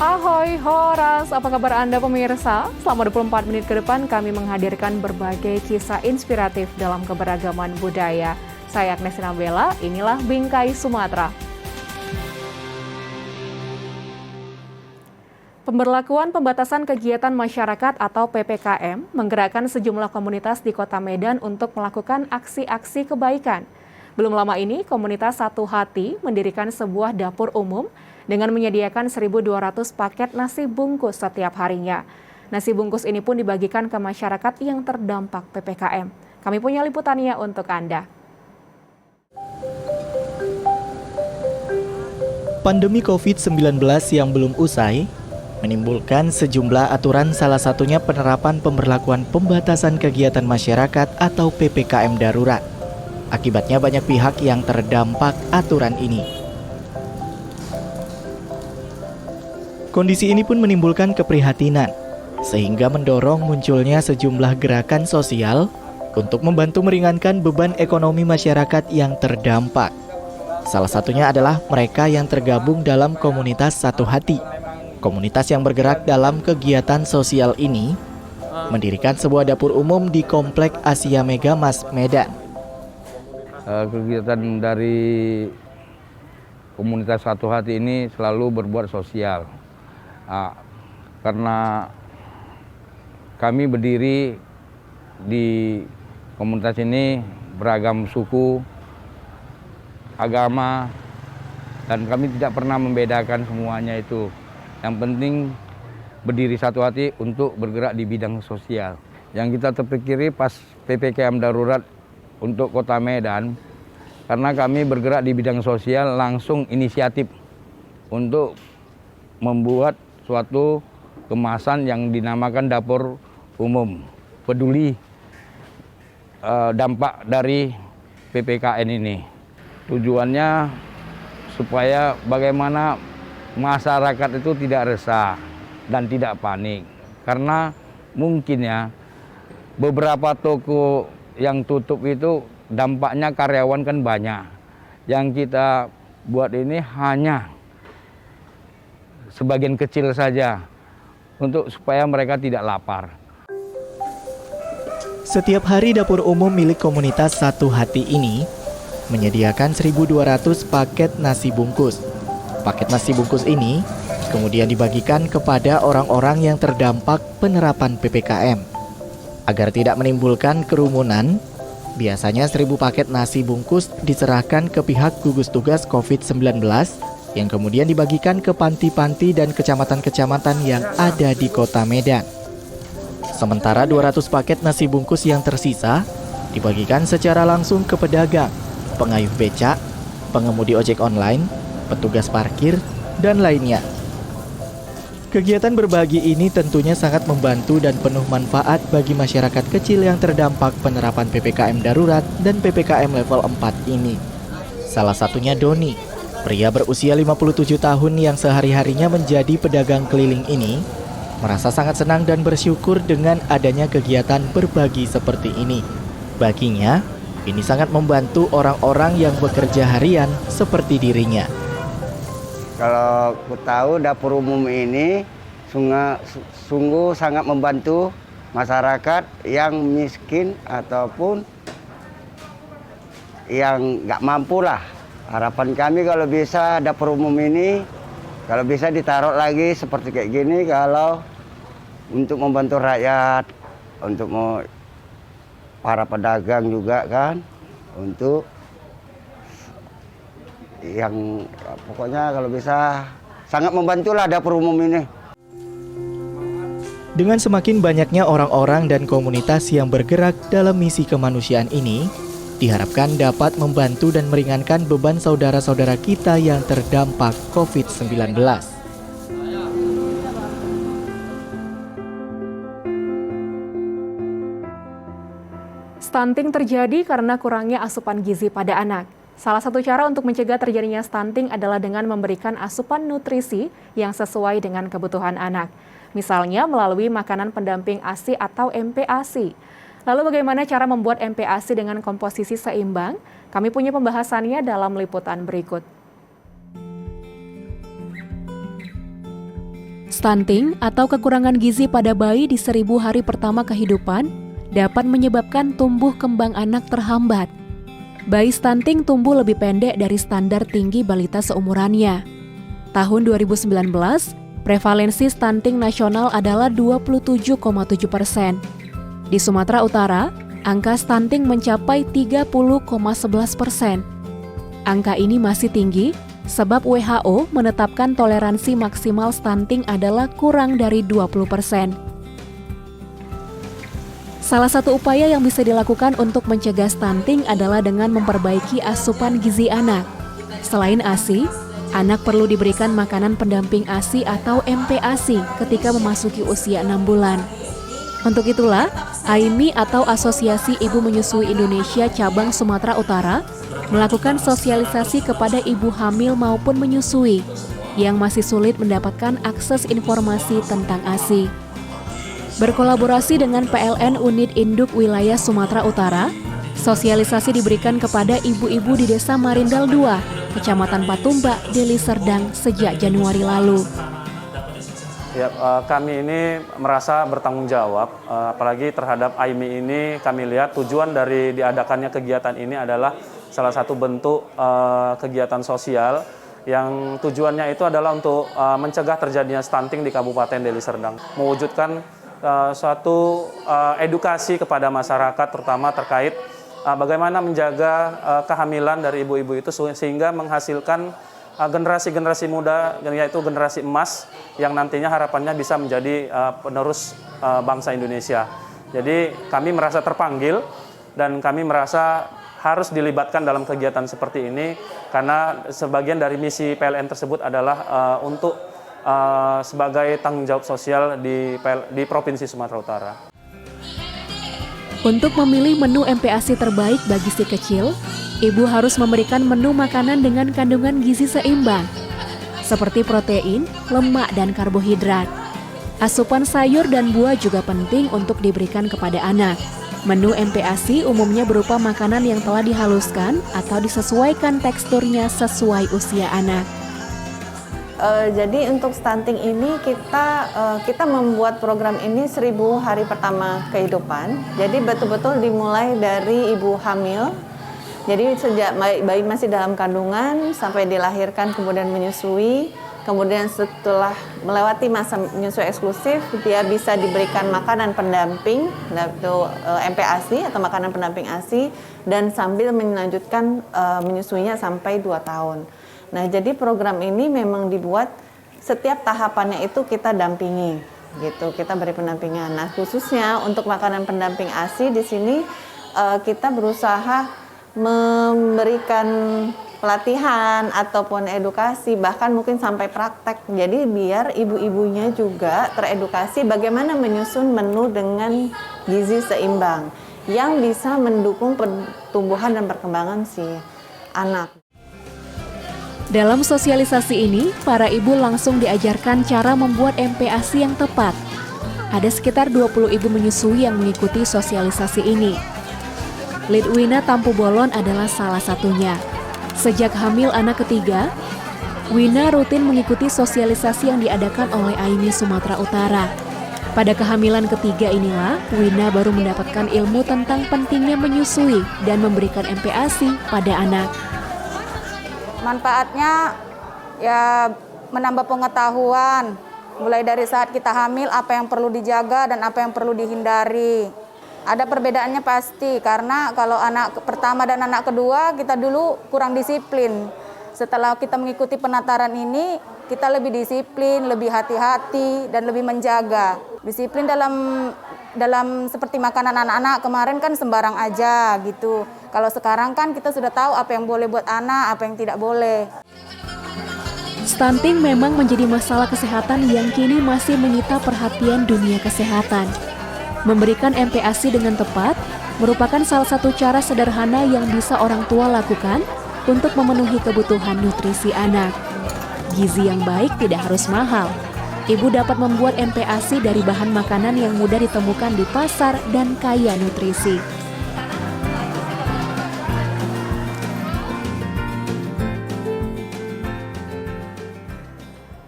Ahoy Horas, apa kabar Anda pemirsa? Selama 24 menit ke depan kami menghadirkan berbagai kisah inspiratif dalam keberagaman budaya. Saya Agnes Nabela, inilah Bingkai Sumatera. Pemberlakuan pembatasan kegiatan masyarakat atau PPKM menggerakkan sejumlah komunitas di Kota Medan untuk melakukan aksi-aksi kebaikan. Belum lama ini, komunitas Satu Hati mendirikan sebuah dapur umum dengan menyediakan 1.200 paket nasi bungkus setiap harinya. Nasi bungkus ini pun dibagikan ke masyarakat yang terdampak PPKM. Kami punya liputannya untuk Anda. Pandemi COVID-19 yang belum usai menimbulkan sejumlah aturan, salah satunya penerapan pemberlakuan pembatasan kegiatan masyarakat atau PPKM darurat. Akibatnya banyak pihak yang terdampak aturan ini. Kondisi ini pun menimbulkan keprihatinan, sehingga mendorong munculnya sejumlah gerakan sosial untuk membantu meringankan beban ekonomi masyarakat yang terdampak. Salah satunya adalah mereka yang tergabung dalam komunitas Satu Hati. Komunitas yang bergerak dalam kegiatan sosial ini mendirikan sebuah dapur umum di Komplek Asia Mega Mas Medan. Kegiatan dari komunitas Satu Hati ini selalu berbuat sosial. Karena kami berdiri di komunitas ini beragam suku, agama, dan kami tidak pernah membedakan semuanya itu. Yang penting berdiri Satu Hati untuk bergerak di bidang sosial. Yang kita terpikiri pas PPKM darurat untuk Kota Medan, karena kami bergerak di bidang sosial, langsung inisiatif untuk membuat suatu kemasan yang dinamakan dapur umum peduli dampak dari PPKN ini. Tujuannya supaya bagaimana masyarakat itu tidak resah dan tidak panik. Karena mungkin ya beberapa toko yang tutup itu dampaknya karyawan kan banyak. Yang kita buat ini hanya sebagian kecil saja untuk supaya mereka tidak lapar. Setiap hari dapur umum milik komunitas Satu Hati ini menyediakan 1.200 paket nasi bungkus. Paket nasi bungkus ini kemudian dibagikan kepada orang-orang yang terdampak penerapan PPKM. Agar tidak menimbulkan kerumunan, biasanya 1.000 paket nasi bungkus diserahkan ke pihak gugus tugas COVID-19 yang kemudian dibagikan ke panti-panti dan kecamatan-kecamatan yang ada di Kota Medan. Sementara 200 paket nasi bungkus yang tersisa dibagikan secara langsung ke pedagang, pengayuh becak, pengemudi ojek online, petugas parkir, dan lainnya. Kegiatan berbagi ini tentunya sangat membantu dan penuh manfaat bagi masyarakat kecil yang terdampak penerapan PPKM darurat dan PPKM level 4 ini. Salah satunya Doni, pria berusia 57 tahun yang sehari-harinya menjadi pedagang keliling ini, merasa sangat senang dan bersyukur dengan adanya kegiatan berbagi seperti ini. Baginya, ini sangat membantu orang-orang yang bekerja harian seperti dirinya. Kalau aku tahu dapur umum ini sungguh sangat membantu masyarakat yang miskin ataupun yang nggak mampu lah. Harapan kami kalau bisa dapur umum ini, kalau bisa ditaruh lagi seperti kayak gini, kalau untuk membantu rakyat, untuk para pedagang juga kan, untuk yang pokoknya kalau bisa sangat membantulah dapur umum ini. Dengan semakin banyaknya orang-orang dan komunitas yang bergerak dalam misi kemanusiaan ini, diharapkan dapat membantu dan meringankan beban saudara-saudara kita yang terdampak COVID-19. Stunting terjadi karena kurangnya asupan gizi pada anak. Salah satu cara untuk mencegah terjadinya stunting adalah dengan memberikan asupan nutrisi yang sesuai dengan kebutuhan anak. Misalnya melalui makanan pendamping ASI atau MPASI. Lalu bagaimana cara membuat MPASI dengan komposisi seimbang? Kami punya pembahasannya dalam liputan berikut. Stunting atau kekurangan gizi pada bayi di 1000 hari pertama kehidupan dapat menyebabkan tumbuh kembang anak terhambat. Bayi stunting tumbuh lebih pendek dari standar tinggi balita seumurannya. Tahun 2019, prevalensi stunting nasional adalah 27,7%. Di Sumatera Utara, angka stunting mencapai 30,11%. Angka ini masih tinggi sebab WHO menetapkan toleransi maksimal stunting adalah kurang dari 20%. Salah satu upaya yang bisa dilakukan untuk mencegah stunting adalah dengan memperbaiki asupan gizi anak. Selain ASI, anak perlu diberikan makanan pendamping ASI atau MPASI ketika memasuki usia 6 bulan. Untuk itulah, AIMI atau Asosiasi Ibu Menyusui Indonesia Cabang Sumatera Utara melakukan sosialisasi kepada ibu hamil maupun menyusui yang masih sulit mendapatkan akses informasi tentang ASI. Berkolaborasi dengan PLN Unit Induk Wilayah Sumatera Utara, sosialisasi diberikan kepada ibu-ibu di Desa Marindal 2, Kecamatan Patumba, Deli Serdang sejak Januari lalu. Ya, kami ini merasa bertanggung jawab, apalagi terhadap AIMI ini. Kami lihat tujuan dari diadakannya kegiatan ini adalah salah satu bentuk kegiatan sosial yang tujuannya itu adalah untuk mencegah terjadinya stunting di Kabupaten Deli Serdang, mewujudkan suatu edukasi kepada masyarakat, terutama terkait bagaimana menjaga kehamilan dari ibu-ibu itu sehingga menghasilkan generasi-generasi muda, yaitu generasi emas yang nantinya harapannya bisa menjadi penerus bangsa Indonesia. Jadi kami merasa terpanggil dan kami merasa harus dilibatkan dalam kegiatan seperti ini karena sebagian dari misi PLN tersebut adalah untuk sebagai tanggung jawab sosial di Provinsi Sumatera Utara. Untuk memilih menu MPASI terbaik bagi si kecil, ibu harus memberikan menu makanan dengan kandungan gizi seimbang, seperti protein, lemak, dan karbohidrat. Asupan sayur dan buah juga penting untuk diberikan kepada anak. Menu MPASI umumnya berupa makanan yang telah dihaluskan atau disesuaikan teksturnya sesuai usia anak. Jadi untuk stunting ini kita membuat program ini 1000 hari pertama kehidupan. Jadi betul-betul dimulai dari ibu hamil. Jadi sejak bayi masih dalam kandungan sampai dilahirkan kemudian menyusui. Kemudian setelah melewati masa menyusui eksklusif, dia bisa diberikan makanan pendamping, yaitu MPASI atau makanan pendamping ASI, dan sambil melanjutkan menyusuinya sampai 2 tahun. Nah, jadi program ini memang dibuat setiap tahapannya itu kita dampingi, gitu. Kita beri pendampingan. Nah, khususnya untuk makanan pendamping ASI di sini kita berusaha memberikan pelatihan ataupun edukasi, bahkan mungkin sampai praktek. Jadi biar ibu-ibunya juga teredukasi bagaimana menyusun menu dengan gizi seimbang yang bisa mendukung pertumbuhan dan perkembangan si anak. Dalam sosialisasi ini, para ibu langsung diajarkan cara membuat MPASI yang tepat. Ada sekitar 20 ibu menyusui yang mengikuti sosialisasi ini. Lidwina Tampu Bolon adalah salah satunya. Sejak hamil anak ketiga, Wina rutin mengikuti sosialisasi yang diadakan oleh AIMI Sumatera Utara. Pada kehamilan ketiga inilah, Wina baru mendapatkan ilmu tentang pentingnya menyusui dan memberikan MPASI pada anak. Manfaatnya ya menambah pengetahuan, mulai dari saat kita hamil apa yang perlu dijaga dan apa yang perlu dihindari. Ada perbedaannya pasti, karena kalau anak pertama dan anak kedua kita dulu kurang disiplin. Setelah kita mengikuti penataran ini, kita lebih disiplin, lebih hati-hati, dan lebih menjaga. Disiplin dalam seperti makanan anak-anak, kemarin kan sembarang aja gitu. Kalau sekarang kan kita sudah tahu apa yang boleh buat anak, apa yang tidak boleh. Stunting memang menjadi masalah kesehatan yang kini masih menyita perhatian dunia kesehatan. Memberikan MPASI dengan tepat merupakan salah satu cara sederhana yang bisa orang tua lakukan untuk memenuhi kebutuhan nutrisi anak. Gizi yang baik tidak harus mahal. Ibu dapat membuat MPASI dari bahan makanan yang mudah ditemukan di pasar dan kaya nutrisi.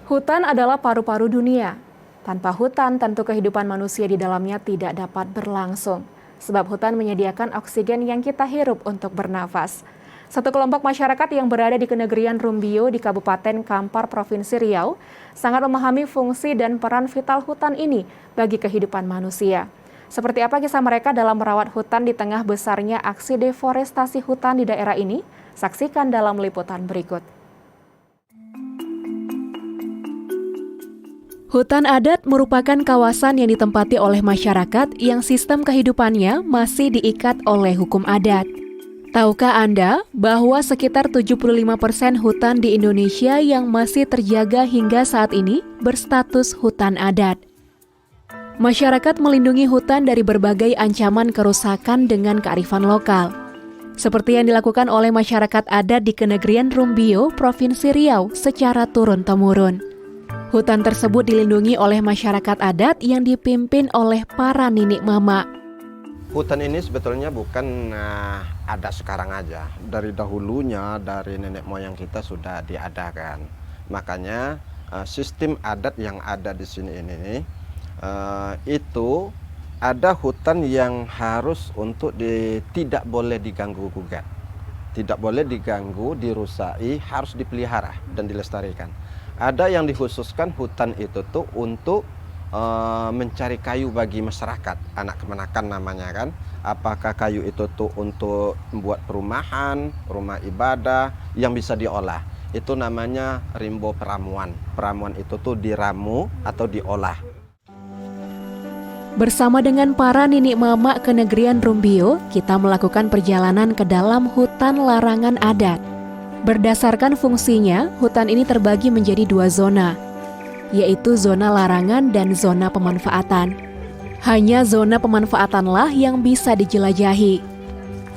Hutan adalah paru-paru dunia. Tanpa hutan, tentu kehidupan manusia di dalamnya tidak dapat berlangsung. Sebab hutan menyediakan oksigen yang kita hirup untuk bernafas. Satu kelompok masyarakat yang berada di Kenegrian Rumbio di Kabupaten Kampar, Provinsi Riau, sangat memahami fungsi dan peran vital hutan ini bagi kehidupan manusia. Seperti apa kisah mereka dalam merawat hutan di tengah besarnya aksi deforestasi hutan di daerah ini? Saksikan dalam liputan berikut. Hutan adat merupakan kawasan yang ditempati oleh masyarakat yang sistem kehidupannya masih diikat oleh hukum adat. Tahukah Anda bahwa sekitar 75% hutan di Indonesia yang masih terjaga hingga saat ini berstatus hutan adat? Masyarakat melindungi hutan dari berbagai ancaman kerusakan dengan kearifan lokal. Seperti yang dilakukan oleh masyarakat adat di Kenegrian Rumbio, Provinsi Riau secara turun-temurun. Hutan tersebut dilindungi oleh masyarakat adat yang dipimpin oleh para nenek mama. Hutan ini sebetulnya bukan ada sekarang aja. Dari dahulunya, dari nenek moyang kita sudah diadakan. Makanya sistem adat yang ada di sini ini itu ada hutan yang harus untuk tidak boleh diganggu gugat. Tidak boleh diganggu, dirusai, harus dipelihara dan dilestarikan. Ada yang dikhususkan hutan itu tuh untuk mencari kayu bagi masyarakat, anak kemenakan namanya kan. Apakah kayu itu tuh untuk membuat perumahan, rumah ibadah yang bisa diolah. Itu namanya rimbo peramuan. Peramuan itu tuh diramu atau diolah. Bersama dengan para nenek mama Kenegrian Rumbio, kita melakukan perjalanan ke dalam hutan larangan adat. Berdasarkan fungsinya, hutan ini terbagi menjadi 2 zona, yaitu zona larangan dan zona pemanfaatan. Hanya zona pemanfaatanlah yang bisa dijelajahi.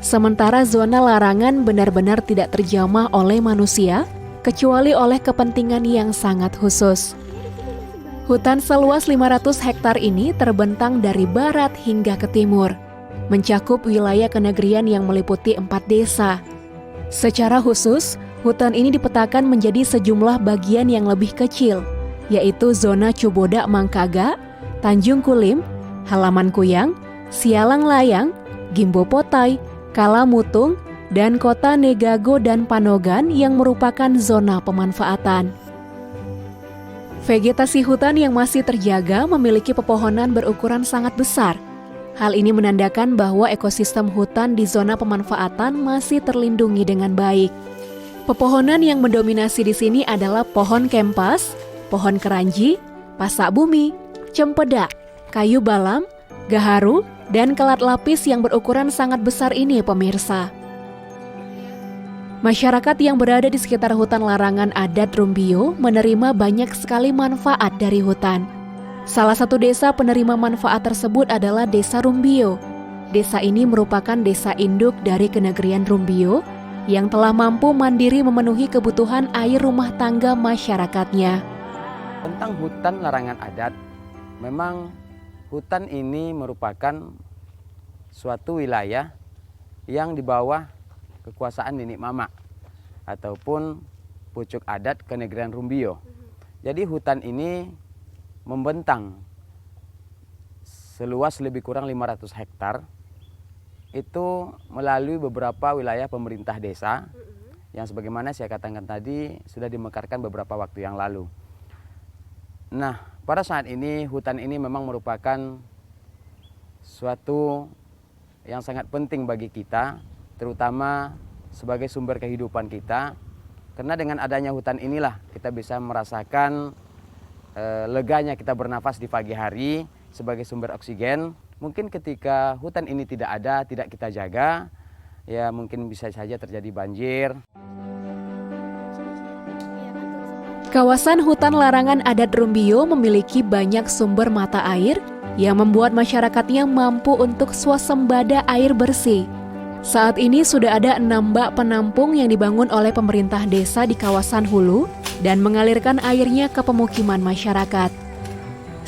Sementara zona larangan benar-benar tidak terjamah oleh manusia, kecuali oleh kepentingan yang sangat khusus. Hutan seluas 500 hektar ini terbentang dari barat hingga ke timur, mencakup wilayah Kenegrian yang meliputi 4 desa. Secara khusus, hutan ini dipetakan menjadi sejumlah bagian yang lebih kecil, yaitu zona Cubodak Mangkaga, Tanjung Kulim, Halaman Kuyang, Sialang Layang, Gimbo Potai, Kalamutung, dan kota Negago dan Panogan yang merupakan zona pemanfaatan. Vegetasi hutan yang masih terjaga memiliki pepohonan berukuran sangat besar. Hal ini menandakan bahwa ekosistem hutan di zona pemanfaatan masih terlindungi dengan baik. Pepohonan yang mendominasi di sini adalah pohon kempas, pohon keranji, pasak bumi, cempedak, kayu balam, gaharu, dan kelat lapis yang berukuran sangat besar ini, pemirsa. Masyarakat yang berada di sekitar hutan larangan adat Rumbio menerima banyak sekali manfaat dari hutan. Salah satu desa penerima manfaat tersebut adalah Desa Rumbio. Desa ini merupakan desa induk dari Kenegrian Rumbio yang telah mampu mandiri memenuhi kebutuhan air rumah tangga masyarakatnya. Tentang hutan larangan adat, memang hutan ini merupakan suatu wilayah yang di bawah kekuasaan nenek mama ataupun pucuk adat Kenegrian Rumbio. Jadi hutan ini membentang seluas lebih kurang 500 hektar itu melalui beberapa wilayah pemerintah desa yang sebagaimana saya katakan tadi sudah dimekarkan beberapa waktu yang lalu. Nah, pada saat ini hutan ini memang merupakan suatu yang sangat penting bagi kita, terutama sebagai sumber kehidupan kita, karena dengan adanya hutan inilah kita bisa merasakan leganya kita bernafas di pagi hari sebagai sumber oksigen. Mungkin ketika hutan ini tidak ada, tidak kita jaga, ya mungkin bisa saja terjadi banjir. Kawasan hutan larangan adat Rumbio memiliki banyak sumber mata air yang membuat masyarakatnya mampu untuk swasembada air bersih. Saat ini sudah ada 6 bak penampung yang dibangun oleh pemerintah desa di kawasan hulu dan mengalirkan airnya ke pemukiman masyarakat.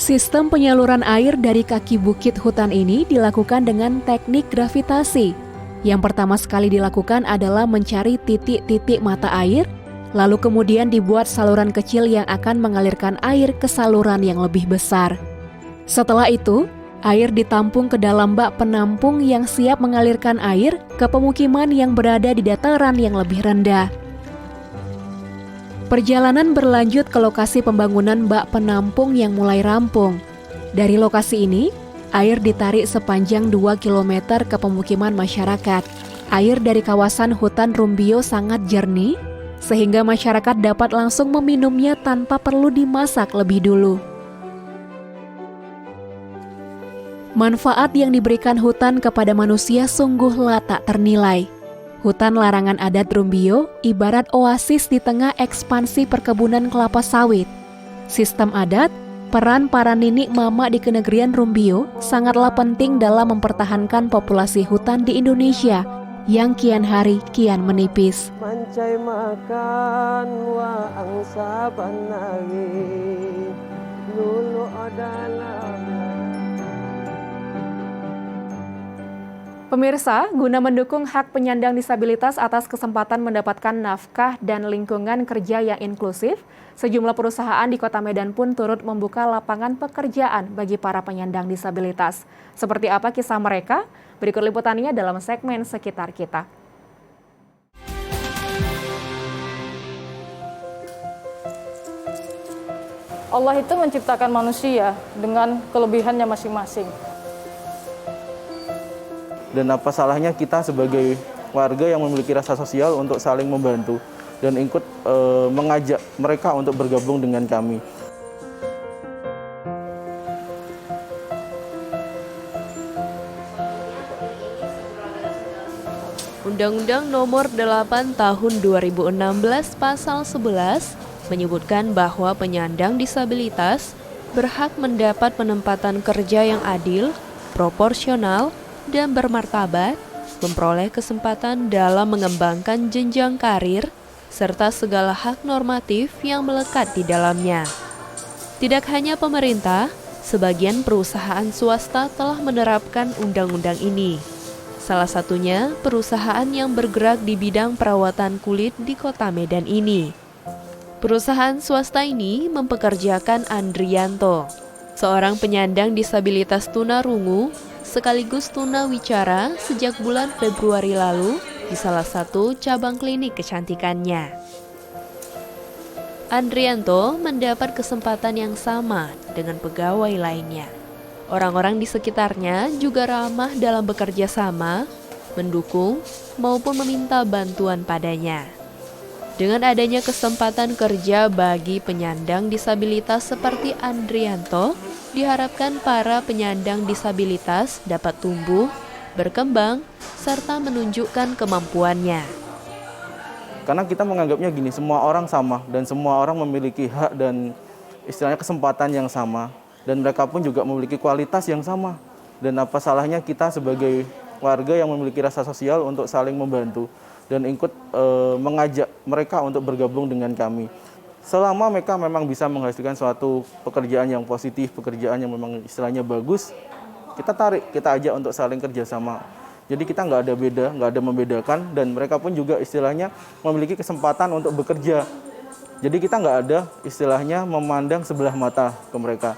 Sistem penyaluran air dari kaki bukit hutan ini dilakukan dengan teknik gravitasi. Yang pertama sekali dilakukan adalah mencari titik-titik mata air, Lalu kemudian dibuat saluran kecil yang akan mengalirkan air ke saluran yang lebih besar. Setelah itu, air ditampung ke dalam bak penampung yang siap mengalirkan air ke pemukiman yang berada di dataran yang lebih rendah. Perjalanan berlanjut ke lokasi pembangunan bak penampung yang mulai rampung. Dari lokasi ini, air ditarik sepanjang 2 km ke pemukiman masyarakat. Air dari kawasan hutan Rumbio sangat jernih, sehingga masyarakat dapat langsung meminumnya tanpa perlu dimasak lebih dulu. Manfaat yang diberikan hutan kepada manusia sungguhlah tak ternilai. Hutan larangan adat Rumbio ibarat oasis di tengah ekspansi perkebunan kelapa sawit. Sistem adat, peran para ninik mama di kenegrian Rumbio sangatlah penting dalam mempertahankan populasi hutan di Indonesia yang kian hari kian menipis. Mancai makan wa angsa banagi lulu adalah. Pemirsa, guna mendukung hak penyandang disabilitas atas kesempatan mendapatkan nafkah dan lingkungan kerja yang inklusif, sejumlah perusahaan di Kota Medan pun turut membuka lapangan pekerjaan bagi para penyandang disabilitas. Seperti apa kisah mereka? Berikut liputannya dalam segmen Sekitar Kita. Allah itu menciptakan manusia dengan kelebihannya masing-masing. Dan apa salahnya kita sebagai warga yang memiliki rasa sosial untuk saling membantu dan ikut mengajak mereka untuk bergabung dengan kami. Undang-Undang Nomor 8 Tahun 2016 Pasal 11 menyebutkan bahwa penyandang disabilitas berhak mendapat penempatan kerja yang adil, proporsional, dan bermartabat, memperoleh kesempatan dalam mengembangkan jenjang karir, serta segala hak normatif yang melekat di dalamnya. Tidak hanya pemerintah, sebagian perusahaan swasta telah menerapkan undang-undang ini. Salah satunya perusahaan yang bergerak di bidang perawatan kulit di Kota Medan ini. Perusahaan swasta ini mempekerjakan Andrianto, seorang penyandang disabilitas tunarungu sekaligus tunawicara sejak bulan Februari lalu di salah satu cabang klinik kecantikannya. Andrianto mendapat kesempatan yang sama dengan pegawai lainnya. Orang-orang di sekitarnya juga ramah dalam bekerja sama, mendukung, maupun meminta bantuan padanya. Dengan adanya kesempatan kerja bagi penyandang disabilitas seperti Andrianto, diharapkan para penyandang disabilitas dapat tumbuh, berkembang, serta menunjukkan kemampuannya. Karena kita menganggapnya gini, semua orang sama dan semua orang memiliki hak dan istilahnya kesempatan yang sama. Dan mereka pun juga memiliki kualitas yang sama. Dan apa salahnya kita sebagai warga yang memiliki rasa sosial untuk saling membantu dan ikut mengajak mereka untuk bergabung dengan kami. Selama mereka memang bisa menghasilkan suatu pekerjaan yang positif, pekerjaan yang memang istilahnya bagus, kita tarik, kita ajak untuk saling kerjasama. Jadi kita nggak ada beda, nggak ada membedakan, dan mereka pun juga istilahnya memiliki kesempatan untuk bekerja. Jadi kita nggak ada istilahnya memandang sebelah mata ke mereka.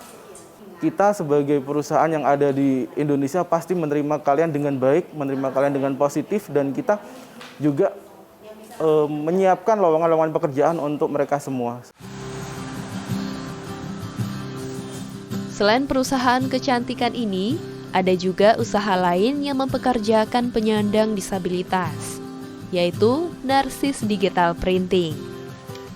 Kita sebagai perusahaan yang ada di Indonesia pasti menerima kalian dengan baik, menerima kalian dengan positif, dan kita juga menyiapkan lowongan-lowongan pekerjaan untuk mereka semua. Selain perusahaan kecantikan ini, ada juga usaha lain yang mempekerjakan penyandang disabilitas, yaitu Narsis Digital Printing.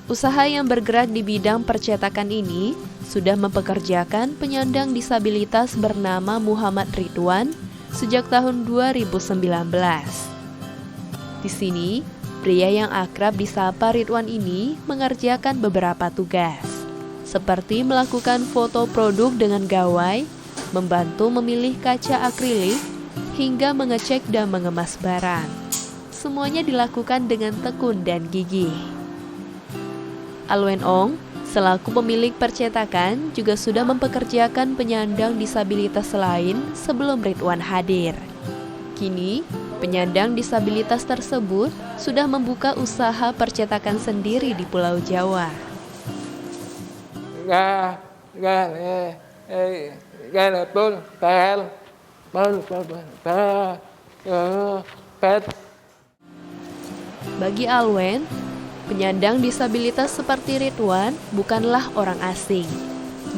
Usaha yang bergerak di bidang percetakan ini sudah mempekerjakan penyandang disabilitas bernama Muhammad Ridwan sejak tahun 2019. Di sini, pria yang akrab disapa Ridwan ini mengerjakan beberapa tugas, seperti melakukan foto produk dengan gawai, membantu memilih kaca akrilik, hingga mengecek dan mengemas barang. Semuanya dilakukan dengan tekun dan gigih. Alwen Ong, selaku pemilik percetakan, juga sudah mempekerjakan penyandang disabilitas lain sebelum Ridwan hadir. Kini, Penyandang disabilitas tersebut sudah membuka usaha percetakan sendiri di Pulau Jawa. Bagi Alwen, penyandang disabilitas seperti Ridwan bukanlah orang asing,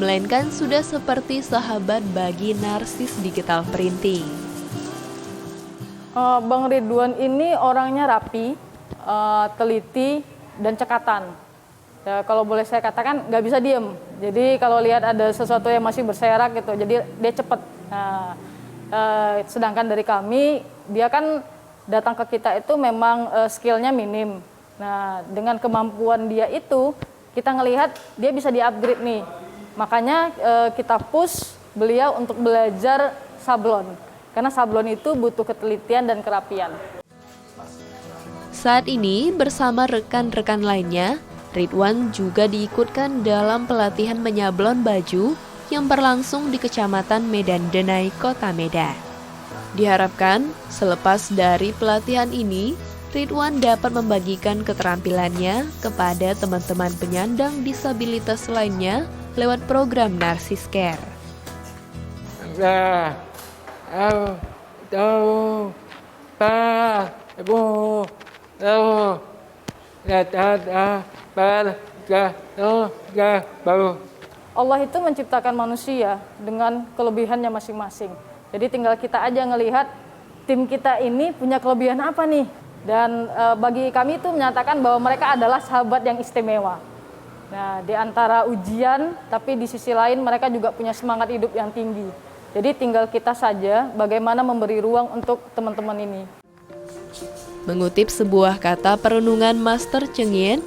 melainkan sudah seperti sahabat bagi narsis digital printing. Bang Ridwan ini orangnya rapi, teliti, dan cekatan. Ya, kalau boleh saya katakan nggak bisa diem. Jadi kalau lihat ada sesuatu yang masih berserak gitu, jadi dia cepat. Nah, sedangkan dari kami, dia kan datang ke kita itu memang skillnya minim. Nah, dengan kemampuan dia itu, kita ngelihat dia bisa di-upgrade nih. Makanya kita push beliau untuk belajar sablon. Karena sablon itu butuh ketelitian dan kerapian. Saat ini bersama rekan-rekan lainnya, Ridwan juga diikutkan dalam pelatihan menyablon baju yang berlangsung di Kecamatan Medan Denai, Kota Medan. Diharapkan selepas dari pelatihan ini, Ridwan dapat membagikan keterampilannya kepada teman-teman penyandang disabilitas lainnya lewat program Narsis Care. Allah itu menciptakan manusia dengan kelebihannya masing-masing. Jadi tinggal kita aja ngelihat tim kita ini punya kelebihan apa nih. Dan bagi kami itu menyatakan bahwa mereka adalah sahabat yang istimewa. Nah, di antara ujian, tapi di sisi lain mereka juga punya semangat hidup yang tinggi. Jadi tinggal kita saja bagaimana memberi ruang untuk teman-teman ini. Mengutip sebuah kata perenungan Master Cheng Yen,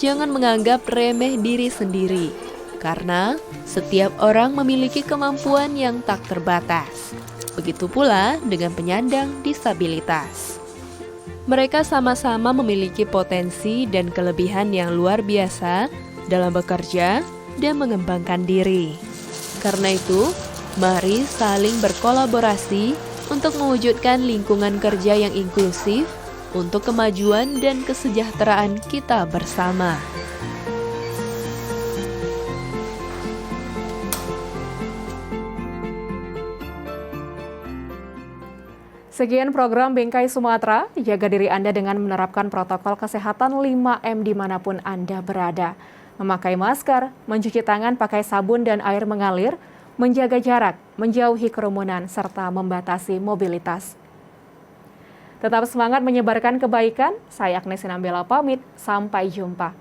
jangan menganggap remeh diri sendiri, karena setiap orang memiliki kemampuan yang tak terbatas. Begitu pula dengan penyandang disabilitas. Mereka sama-sama memiliki potensi dan kelebihan yang luar biasa dalam bekerja dan mengembangkan diri. Karena itu, mari saling berkolaborasi untuk mewujudkan lingkungan kerja yang inklusif untuk kemajuan dan kesejahteraan kita bersama. Sekian program Bingkai Sumatera. Jaga diri Anda dengan menerapkan protokol kesehatan 5M dimanapun Anda berada. Memakai masker, mencuci tangan pakai sabun dan air mengalir, menjaga jarak, menjauhi kerumunan, serta membatasi mobilitas. Tetap semangat menyebarkan kebaikan. Saya Agnes Sinambela pamit, sampai jumpa.